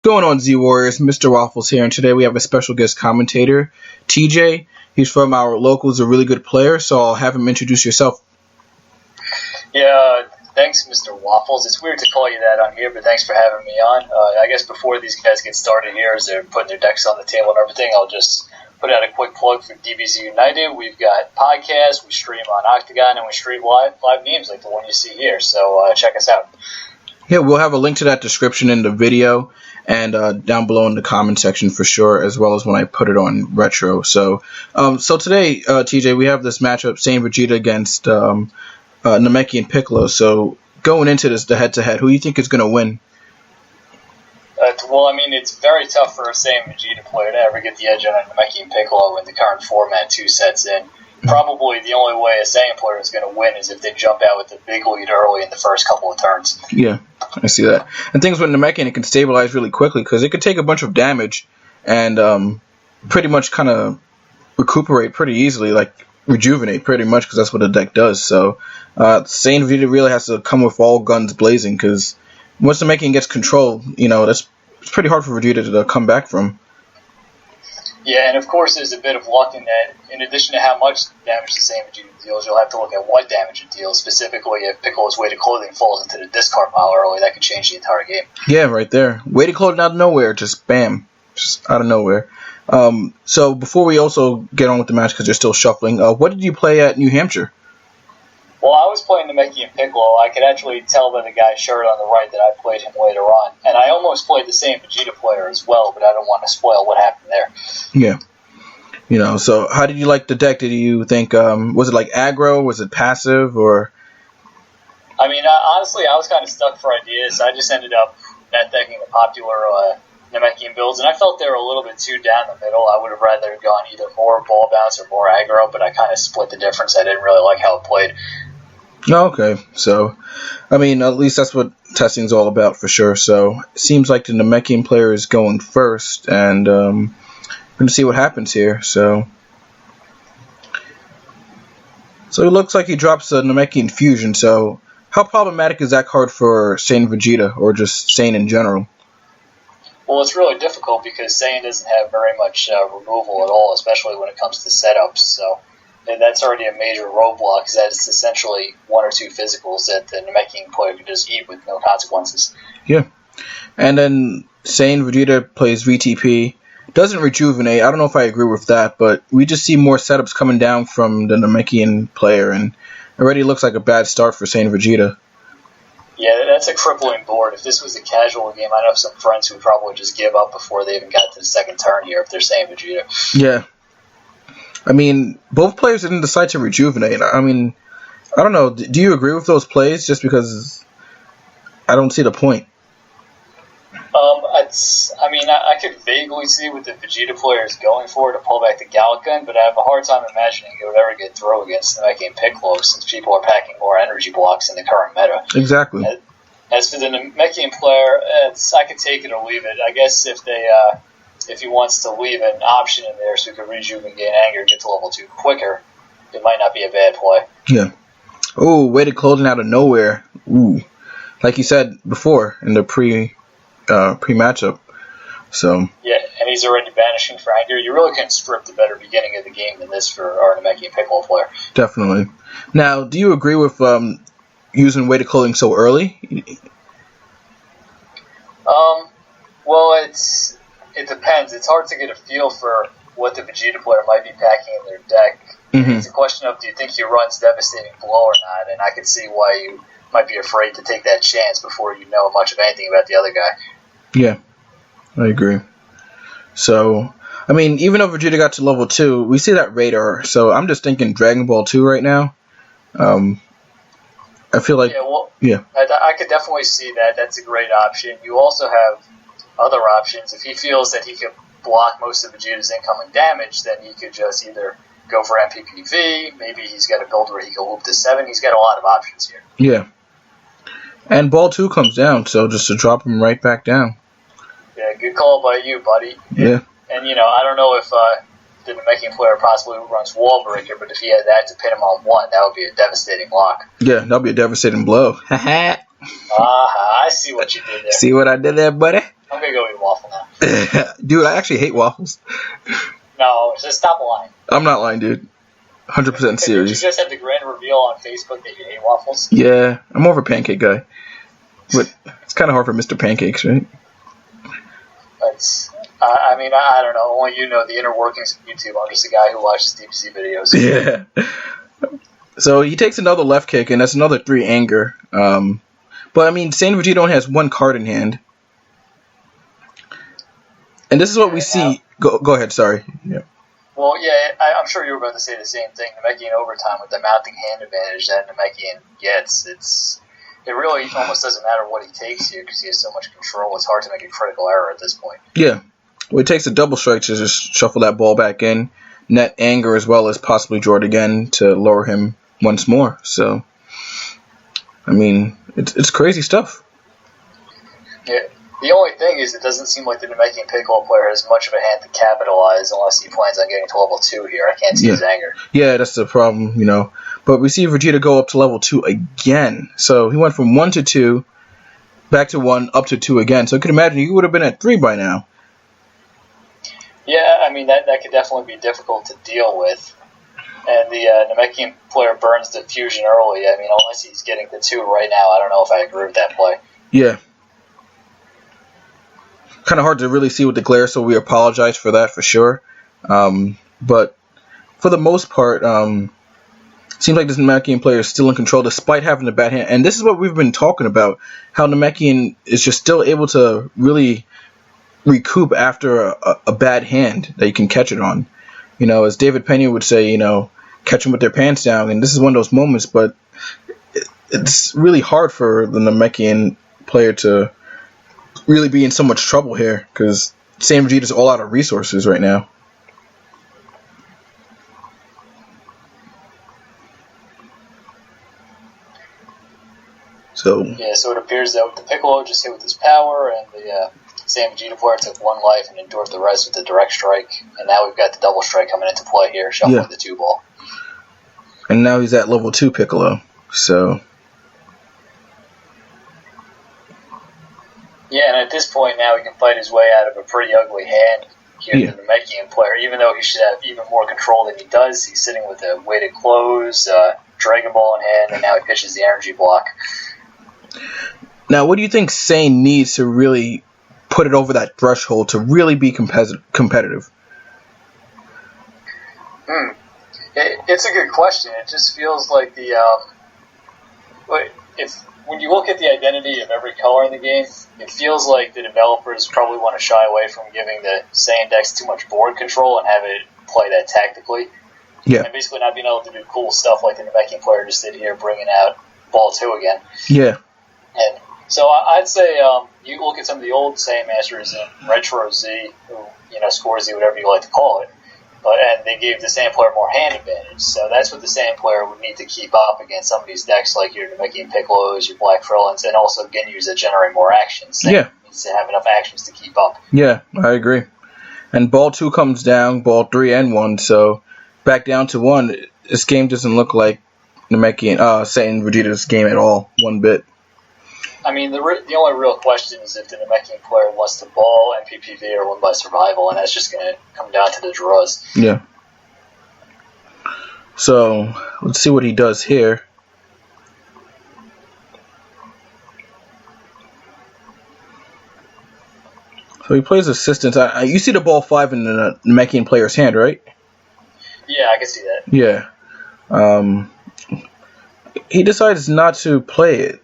Going on, Z Warriors? Mr. Waffles here, and today we have a special guest commentator, TJ. He's from our locals, a really good player, so I'll have him introduce yourself. Yeah, thanks, Mr. Waffles. It's weird to call you that on here, but thanks for having me on. I guess before these guys get started here, as they're putting their decks on the table and everything, I'll just put out a quick plug for DBZ United. We've got podcasts, we stream on Octagon, and we stream live games like the one you see here, so check us out. Yeah, we'll have a link to that description in the video and down below in the comment section for sure, as well as when I put it on Retro. So today, TJ, we have this matchup, Saiyan Vegeta against Namekian Piccolo. So going into this, the head-to-head, who do you think is going to win? Well, I mean, it's very tough for a Saiyan Vegeta player to ever get the edge on a Namekian Piccolo in the current format, 2 sets in. Probably the only way a Saiyan player is going to win is if they jump out with a big lead early in the first couple of turns. Yeah, I see that. And things with Namekian, it can stabilize really quickly because it can take a bunch of damage and pretty much kind of recuperate pretty easily, like rejuvenate pretty much, because that's what the deck does. So Saiyan Vegeta really has to come with all guns blazing, because once Namekian gets control, it's pretty hard for Vegeta to come back from. Yeah, and of course there's a bit of luck in that. In addition to how much damage the Saiyan Vegeta deals, you'll have to look at what damage it deals. Specifically, if Piccolo's weighted clothing falls into the discard pile early, that could change the entire game. Yeah, right there. Weighted clothing out of nowhere, just bam, just out of nowhere. So before we also get on with the match, because you're still shuffling, what did you play at New Hampshire? Well, I was playing Namekian Piccolo. I could actually tell by the guy's shirt on the right that I played him later on. And I almost played the same Vegeta player as well, but I don't want to spoil what happened there. Yeah. So how did you like the deck? Did you think, was it like aggro? Was it passive? Or? I mean, honestly, I was kind of stuck for ideas. I just ended up net decking the popular Namekian builds, and I felt they were a little bit too down the middle. I would have rather gone either more ball bounce or more aggro, but I kind of split the difference. I didn't really like how it played. Okay, so, I mean, at least that's what testing's all about for sure. So, it seems like the Namekian player is going first, and we're going to see what happens here. So it looks like he drops the Namekian Fusion. So, how problematic is that card for Saiyan Vegeta, or just Saiyan in general? Well, it's really difficult because Saiyan doesn't have very much removal at all, especially when it comes to setups, so that's already a major roadblock, because that is essentially 1 or 2 physicals that the Namekian player can just eat with no consequences. Yeah. And then Saiyan Vegeta plays VTP. Doesn't rejuvenate. I don't know if I agree with that, but we just see more setups coming down from the Namekian player, and it already looks like a bad start for Saiyan Vegeta. Yeah, that's a crippling board. If this was a casual game, I know some friends who would probably just give up before they even got to the second turn here if they're Saiyan Vegeta. Yeah. I mean, both players didn't decide to rejuvenate. I mean, I don't know. Do you agree with those plays? Just because I don't see the point. I could vaguely see what the Vegeta player is going for to pull back the Gallic Gun, but I have a hard time imagining it would ever get through against the Namekian Piccolo, since people are packing more energy blocks in the current meta. Exactly. As for the Namekian player, I could take it or leave it. I guess if he wants to leave an option in there so he can rejuvenate, gain anger, get to level 2 quicker, it might not be a bad play. Yeah. Oh, weighted clothing out of nowhere. Ooh. Like you said before in the pre-matchup. So. Yeah, and he's already banishing for anger. You really can't strip the better beginning of the game than this for our Namekian Piccolo player. Definitely. Now, do you agree with using weighted clothing so early? Well, it depends. It's hard to get a feel for what the Vegeta player might be packing in their deck. Mm-hmm. It's a question of, do you think he runs Devastating Blow or not? And I can see why you might be afraid to take that chance before you know much of anything about the other guy. Yeah, I agree. So, I mean, even though Vegeta got to level 2, we see that radar. So I'm just thinking Dragon Ball 2 right now. I feel like... Yeah. I could definitely see that. That's a great option. You also have other options. If he feels that he can block most of Vegeta's incoming damage, then he could just either go for MPPV, maybe he's got a build where he can loop to 7. He's got a lot of options here. Yeah. And Ball 2 comes down, so just to drop him right back down. Yeah, good call by you, buddy. Yeah. And, I don't know if the Namekian player possibly runs Wall Breaker, but if he had that to pin him on 1, that would be a devastating lock. Yeah, that would be a devastating blow. I see what you did there. See what I did there, buddy? I'm going to go eat waffles. waffle now. Dude, I actually hate waffles. No, just stop lying. I'm not lying, dude. 100% serious. Did you just have the grand reveal on Facebook that you hate waffles? Yeah, I'm more of a pancake guy. But it's kind of hard for Mr. Pancakes, right? I mean, I don't know. Only you know the inner workings of YouTube. I'm just a guy who watches deep sea videos. Yeah. So he takes another left kick, and that's another 3 anger. But, I mean, Saiyan Vegeta only has 1 card in hand. And this is what we see. Go ahead, sorry. Yeah. Well, yeah, I'm sure you were about to say the same thing. Namekian overtime with the mounting hand advantage that Namekian gets. It really almost doesn't matter what he takes here because he has so much control. It's hard to make a critical error at this point. Yeah. Well, it takes a double strike to just shuffle that ball back in, net anger as well as possibly draw it again to lower him once more. So, I mean, it's crazy stuff. Yeah. The only thing is it doesn't seem like the Namekian Piccolo player has much of a hand to capitalize unless he plans on getting to level 2 here. I can't see his anger. Yeah, that's the problem, you know. But we see Vegeta go up to level 2 again. So he went from 1 to 2, back to 1, up to 2 again. So I could imagine he would have been at 3 by now. Yeah, I mean, that could definitely be difficult to deal with. And the Namekian player burns the fusion early. I mean, unless he's getting the 2 right now, I don't know if I agree with that play. Yeah. Kind of hard to really see with the glare, so we apologize for that for sure. But for the most part, seems like this Namekian player is still in control despite having a bad hand. And this is what we've been talking about, how Namekian is just still able to really recoup after a bad hand that you can catch it on. You know, as David Pena would say, you know, catch them with their pants down. And this is one of those moments, but it's really hard for the Namekian player to really be in so much trouble here because Saiyan Vegeta's all out of resources right now. So it appears that the Piccolo just hit with his power, and the Saiyan Vegeta player took 1 life and endured the rest with the direct strike. And now we've got the double strike coming into play here, shuffling the 2 ball. And now he's at level 2 Piccolo. So yeah, and at this point now he can fight his way out of a pretty ugly hand here, the Namekian player. Even though he should have even more control than he does, he's sitting with a weighted close, Dragon Ball in hand, and now he pitches the energy block. Now, what do you think Saiyan needs to really put it over that threshold to really be competitive? It's a good question. It just feels like when you look at the identity of every color in the game, it feels like the developers probably want to shy away from giving the Saiyan decks too much board control and have it play that tactically. Yeah. And basically not being able to do cool stuff like the Namekian player just did here, bringing out Ball 2 again. Yeah. And so I'd say you look at some of the old Saiyan Masters in Retro Z, who, Score Z, whatever you like to call it, and they gave the Saiyan player more hand advantage. So that's what the Saiyan player would need to keep up against some of these decks like your Namekian Piccolos, your Black Frillins, and also Ginyus that generate more actions. Saiyan needs to have enough actions to keep up. Yeah, I agree. And Ball 2 comes down, Ball 3 and 1, so back down to 1. This game doesn't look like Namekian, Saiyan Vegeta's game at all, one bit. I mean, the only real question is if the Namekian player wants to ball MPPV or win by survival, and that's just going to come down to the draws. Yeah. So, let's see what he does here. So he plays Assistance. You see the Ball 5 in the Namekian player's hand, right? Yeah, I can see that. Yeah. He decides not to play it.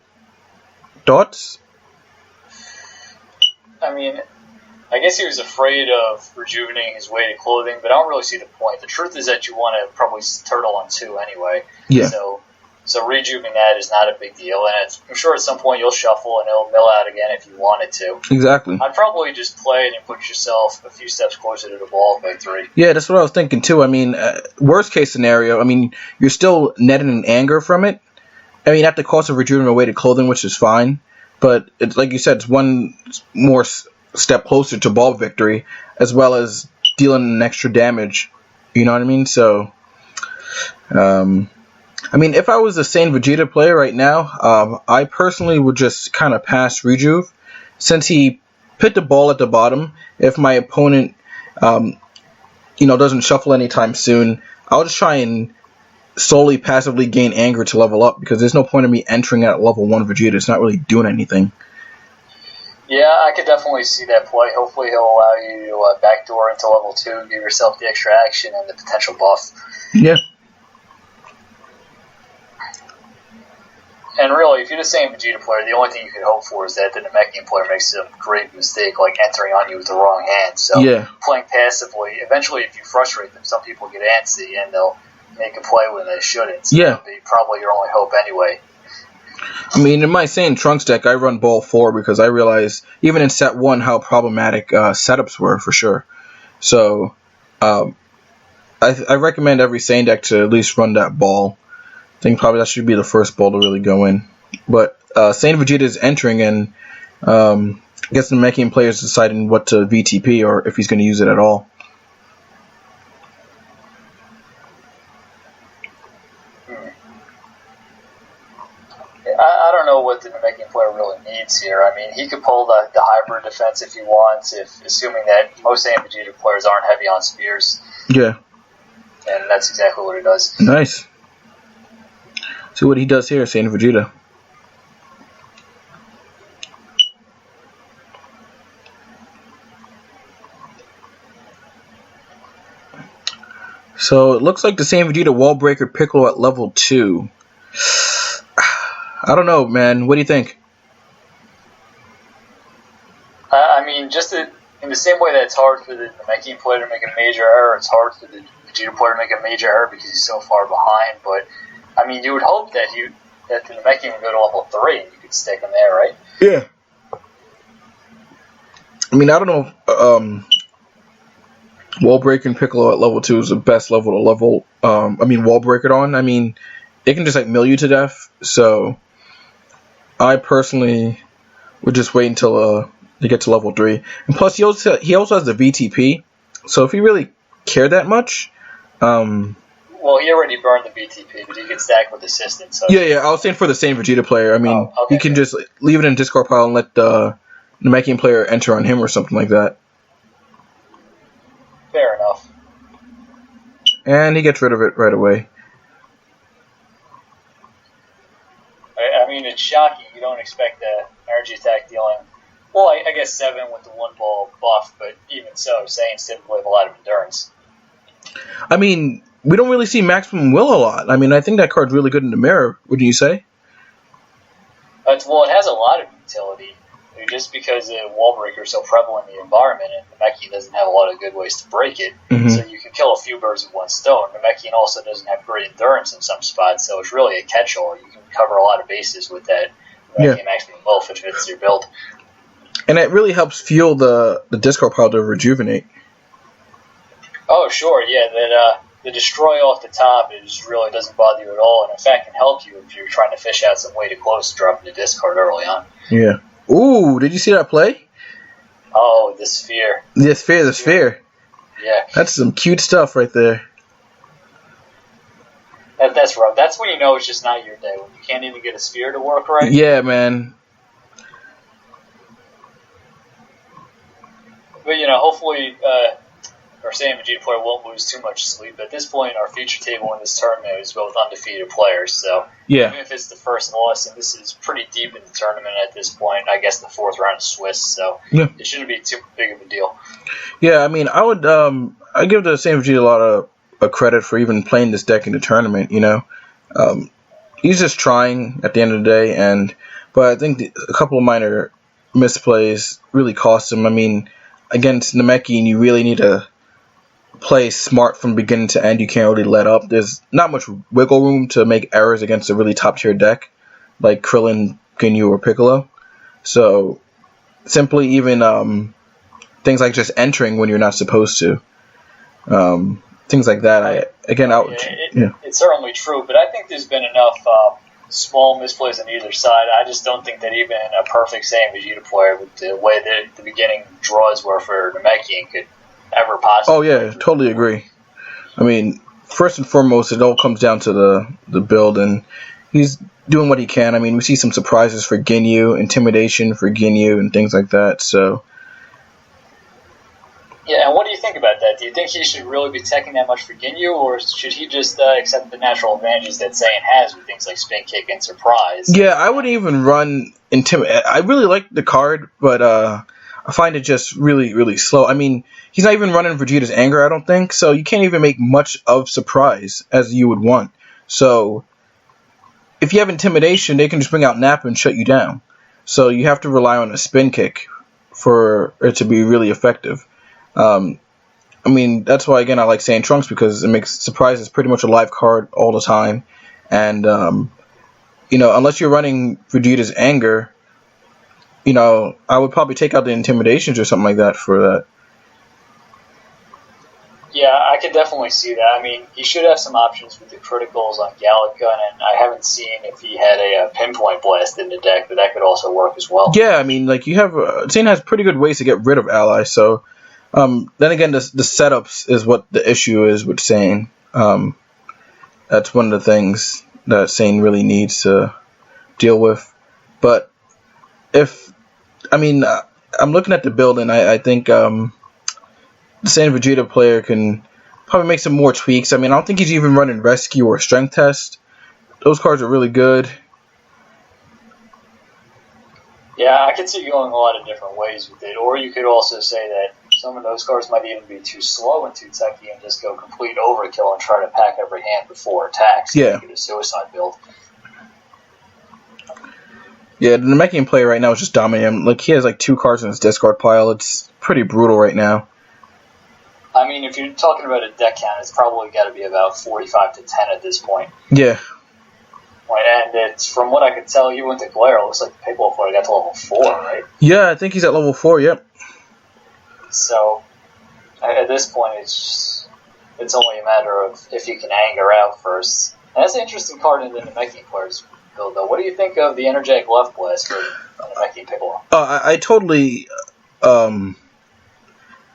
Thoughts? I mean, I guess he was afraid of rejuvenating his weighted clothing, but I don't really see the point. The truth is that you want to probably turtle on 2 anyway. Yeah. So rejuvenating that is not a big deal, and I'm sure at some point you'll shuffle and it'll mill out again if you wanted to. Exactly. I'd probably just play it and put yourself a few steps closer to the ball by 3. Yeah, that's what I was thinking too. I mean, worst case scenario, I mean, you're still netting an anger from it. I mean, at the cost of rejuvenating weighted clothing, which is fine. But it's like you said, it's one more step closer to ball victory, as well as dealing an extra damage. You know what I mean? So, I mean, if I was a Saiyan Vegeta player right now, I personally would just kind of pass Rejuve, since he put the ball at the bottom. If my opponent, doesn't shuffle anytime soon, I'll just try and solely passively gain anger to level up, because there's no point in me entering at level 1 Vegeta. It's not really doing anything. Yeah, I could definitely see that play. Hopefully he'll allow you to backdoor into level 2, give yourself the extra action and the potential buff. Yeah. And really, if you're the same Vegeta player, the only thing you can hope for is that the Namekian player makes a great mistake, like entering on you with the wrong hand. So playing passively, eventually if you frustrate them, some people get antsy and they'll make a play when they shouldn't. So that'll be probably your only hope anyway. I mean, in my Saiyan Trunks deck, I run Ball 4 because I realized, even in Set 1, how problematic setups were, for sure. So, I recommend every Saiyan deck to at least run that Ball. I think probably that should be the first ball to really go in. But Saiyan Vegeta is entering, and I guess the Namekian player is deciding what to VTP, or if he's going to use it at all. I don't know what the Namekian player really needs here. I mean, he could pull the hybrid defense if he wants, assuming that most Saiyan Vegeta players aren't heavy on spears. Yeah. And that's exactly what he does. Nice. See what he does here, Saiyan Vegeta. So it looks like the Saiyan Vegeta wall breaker Piccolo at level 2. I don't know, man. What do you think? I mean, just in the same way that it's hard for the Namekian player to make a major error, it's hard for the Vegeta player to make a major error because he's so far behind. But I mean, you would hope that the Namekian would go to level 3 and you could stick him there, right? Yeah. I mean, I don't know if wall breaking Piccolo at level 2 is the best level to level. Wall break it on. I mean, it can just like mill you to death. So I personally would just wait until you get to level 3. And plus, he also has the VTP. So if he really cared that much, well, he already burned the VTP, but he can stack with assistance. So. Yeah. I was saying for the same Vegeta player. I mean, he can just leave it in discard pile and let the Namekian player enter on him or something like that. Fair enough. And he gets rid of it right away. I mean, it's shocking. You don't expect the energy attack dealing. Well, I guess 7 with the 1 ball buff, but even so, Saiyans typically have a lot of endurance. I mean, we don't really see Maximum Will a lot. I mean, I think that card's really good in the mirror, wouldn't you say? It has a lot of utility, just because the wall breaker is so prevalent in the environment, and Namekian doesn't have a lot of good ways to break it, so you can kill a few birds with one stone. Namekian also doesn't have great endurance in some spots, so it's really a catch-all. You can cover a lot of bases with that Namekian Maximum Will if it fits your build. And it really helps fuel the discard pile to rejuvenate. Oh, sure, yeah. The destroy off the top really doesn't bother you at all, and in fact can help you if you're trying to fish out some way to close dropping the discard early on. Yeah. Ooh, did you see that play? Oh, the sphere. The sphere. Yeah. That's some cute stuff right there. That's rough. That's when you know it's just not your day, when you can't even get a sphere to work right. Yeah, man. But, hopefully our Saiyan Vegeta player won't lose too much sleep. At this point, our feature table in this tournament is both undefeated players, so even if it's the first loss, and this is pretty deep in the tournament at this point, I guess the 4th round is Swiss, so it shouldn't be too big of a deal. Yeah, I mean, I would I give the Saiyan Vegeta a lot of credit for even playing this deck in the tournament, He's just trying at the end of the day, but I think a couple of minor misplays really cost him. I mean, against Namekian, you really need to play smart from beginning to end. You can't really let up. There's not much wiggle room to make errors against a really top tier deck like Krillin, Ginyu, or Piccolo. So simply even things like just entering when you're not supposed to, things like that. It's certainly true, but I think there's been enough small misplays on either side. I just don't think that even a perfect Saiyan Vegeta player, with the way that the beginning draws were for Namekian, could ever possibly. Oh yeah, totally agree. I mean, first and foremost, it all comes down to the build, and he's doing what he can. I mean, we see some surprises for Ginyu, intimidation for Ginyu, and things like that. So Yeah, and what do you think about that? Do you think he should really be teching that much for Ginyu, or should he just accept the natural advantages that Saiyan has with things like spin kick and surprise? Yeah, I would even run Intimidate. I really like the card, but I find it just really, really slow. I mean, he's not even running Vegeta's Anger, I don't think, so you can't even make much of surprise as you would want. So, if you have Intimidation, they can just bring out Nappa and shut you down. So you have to rely on a spin kick for it to be really effective. I mean, that's why, again, I like Saiyan Trunks, because it makes surprises pretty much a live card all the time. And, unless you're running Vegeta's Anger, I would probably take out the Intimidations or something like that for that. Yeah, I could definitely see that. I mean, he should have some options with the criticals on Gallic Gun, and I haven't seen if he had a Pinpoint Blast in the deck, but that could also work as well. Yeah, I mean, like, you have... Saiyan has pretty good ways to get rid of allies, so... then again, the setups is what the issue is with Saiyan. That's one of the things that Saiyan really needs to deal with. But I'm looking at the build, and I think the Saiyan Vegeta player can probably make some more tweaks. I mean, I don't think he's even running Rescue or Strength Test. Those cards are really good. Yeah, I could see you going a lot of different ways with it. Or you could also say that some of those cards might even be too slow and too techy and just go complete overkill and try to pack every hand with 4 attacks. Yeah. Make it a suicide build. Yeah, the Namekian player right now is just dominating him. Like, he has like 2 cards in his discard pile. It's pretty brutal right now. I mean, if you're talking about a deck count, it's probably got to be about 45 to 10 at this point. Yeah. Right, and it's, from what I could tell, you went to Glare. It looks like the Piccolo player got to level 4, right? Yeah, I think he's at level 4, yep. So, at this point, it's only a matter of if you can anger out first. And that's an interesting card in the Namekian player's build, though. What do you think of the Energetic Left Blast for Namekian Piccolo? I totally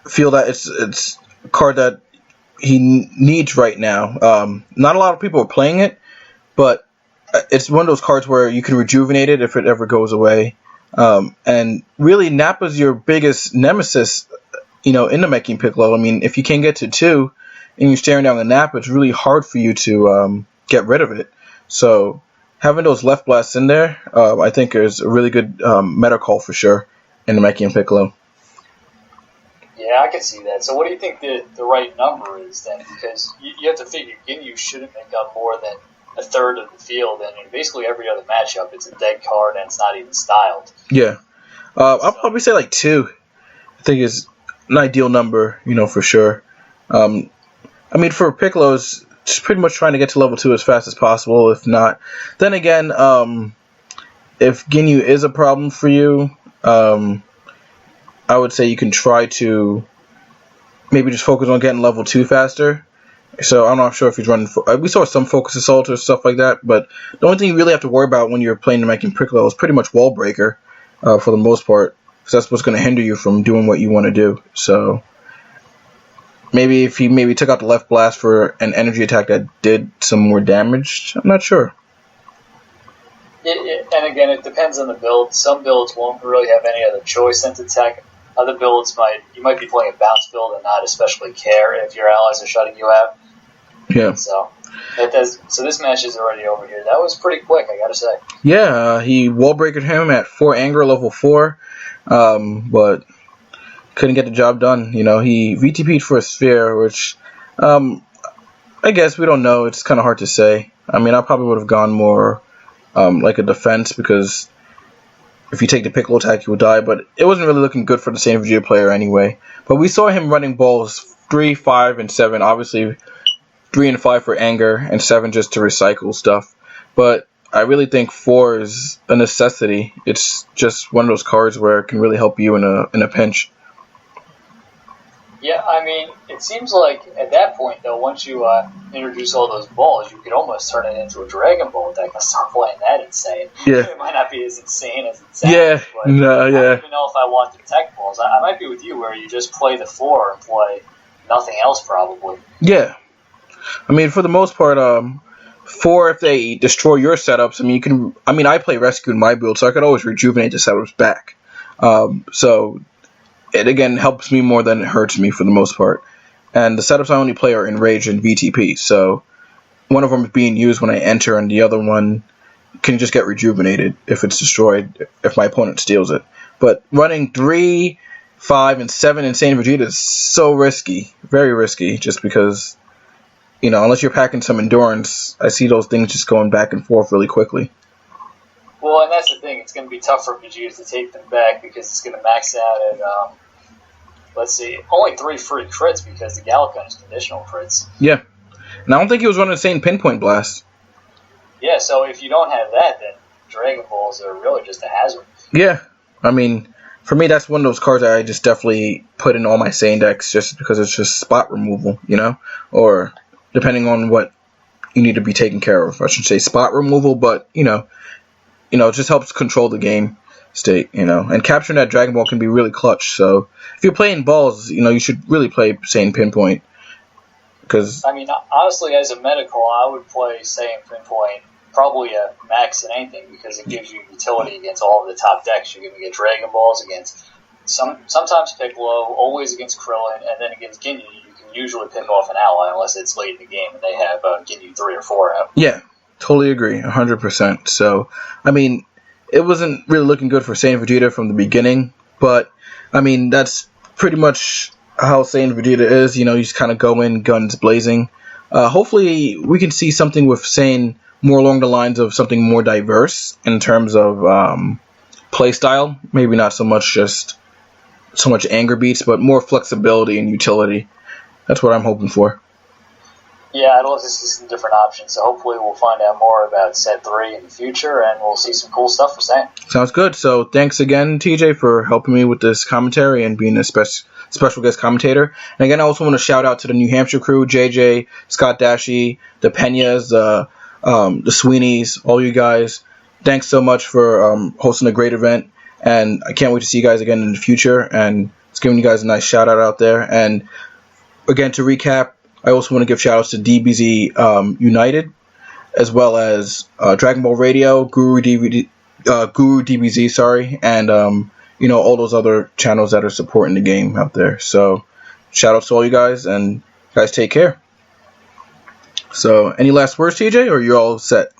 feel that it's a card that he needs right now. Not a lot of people are playing it, but it's one of those cards where you can rejuvenate it if it ever goes away. And really, Nappa's your biggest nemesis, in the Namekian Piccolo. I mean, if you can't get to 2 and you're staring down the Nappa, it's really hard for you to get rid of it. So having those left blasts in there, I think is a really good meta call for sure in Namekian Piccolo. Yeah, I can see that. So what do you think the right number is then? Because you have to figure Ginyu shouldn't make up more than a third of the field, and in basically every other matchup, it's a dead card and it's not even styled. Yeah. I'll probably say like 2. I think is an ideal number, for sure. I mean, for Piccolo's, just pretty much trying to get to level 2 as fast as possible. If not, then again, if Ginyu is a problem for you, I would say you can try to maybe just focus on getting level 2 faster. So I'm not sure if he's running... we saw some Focus Assault or stuff like that, but the only thing you really have to worry about when you're playing Namekian Piccolo is pretty much Wall Breaker, for the most part, because that's what's going to hinder you from doing what you want to do. So maybe if he took out the left blast for an energy attack that did some more damage, I'm not sure. And again, it depends on the build. Some builds won't really have any other choice than to attack. Other builds you might be playing a bounce build and not especially care if your allies are shutting you out. Yeah. So this match is already over here. That was pretty quick, I gotta say. Yeah, he wall breakered him at 4 anger, level 4, but couldn't get the job done. He VTP'd for a sphere, which I guess we don't know. It's kind of hard to say. I mean, I probably would have gone more like a defense, because if you take the Piccolo attack, you will die, but it wasn't really looking good for the Saiyan Vegeta player anyway. But we saw him running balls 3, 5, and 7. Obviously, 3 and 5 for anger, and 7 just to recycle stuff. But I really think 4 is a necessity. It's just one of those cards where it can really help you in a pinch. Yeah, I mean, it seems like at that point, though, once you introduce all those balls, you could almost turn it into a Dragon Ball deck and start playing that insane. Yeah. It might not be as insane as it sounds. Yeah, but no, yeah. I don't even know if I want the tech balls. I might be with you where you just play the 4 and play nothing else, probably. Yeah. I mean, for the most part, 4, if they destroy your setups, I play Rescue in my build, so I could always rejuvenate the setups back. So it again helps me more than it hurts me for the most part. And the setups I only play are Enraged and VTP, so one of them is being used when I enter, and the other one can just get rejuvenated if it's destroyed, if my opponent steals it. But running 3, 5, and 7 Insane Vegeta is so risky, very risky, just because, unless you're packing some endurance, I see those things just going back and forth really quickly. Well, and that's the thing, it's going to be tough for Vegeta to take them back because it's going to max out at, let's see, only 3 free crits because the Galacon is conditional crits. Yeah. And I don't think he was running the same Pinpoint Blast. Yeah, so if you don't have that, then Dragon Balls are really just a hazard. Yeah. I mean, for me, that's one of those cards that I just definitely put in all my Saiyan decks just because it's just spot removal, Or depending on what you need to be taken care of. I should say spot removal, but, it just helps control the game state, And capturing that Dragon Ball can be really clutch. So if you're playing balls, you should really play Saiyan Pinpoint. I mean, honestly, as a medical, I would play Saiyan Pinpoint probably a max in anything because it gives you utility against all of the top decks. You're going to get Dragon Balls against sometimes Piccolo, always against Krillin, and then against Ginyu, you can usually pick off an ally unless it's late in the game and they have Ginyu 3 or 4 out. Yeah, totally agree, 100%. So, I mean, it wasn't really looking good for Saiyan Vegeta from the beginning, but, I mean, that's pretty much how Saiyan Vegeta is. You just kind of go in guns blazing. Hopefully, we can see something with Saiyan more along the lines of something more diverse in terms of playstyle. Maybe not so much anger beats, but more flexibility and utility. That's what I'm hoping for. Yeah, I'd love to see some different options. So hopefully we'll find out more about Set 3 in the future, and we'll see some cool stuff for Saiyan. Sounds good. So thanks again, TJ, for helping me with this commentary and being a special guest commentator. And again, I also want to shout out to the New Hampshire crew, JJ, Scott Dashy, the Peñas, the Sweeneys, all you guys. Thanks so much for hosting a great event, and I can't wait to see you guys again in the future, and it's giving you guys a nice shout out there. And again, to recap, I also want to give shout outs to DBZ United, as well as Dragon Ball Radio, Guru DBZ, sorry, and all those other channels that are supporting the game out there. So shout outs to all you guys, and you guys take care. So, any last words, TJ, or are you all set?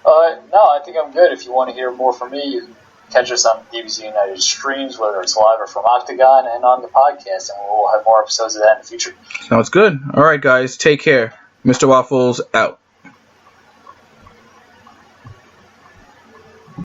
No, I think I'm good. If you want to hear more from me, you can catch us on DBZ United streams, whether it's live or from Octagon, and on the podcast, and we'll have more episodes of that in the future. Sounds good. All right, guys, take care. Mr. Waffles, out.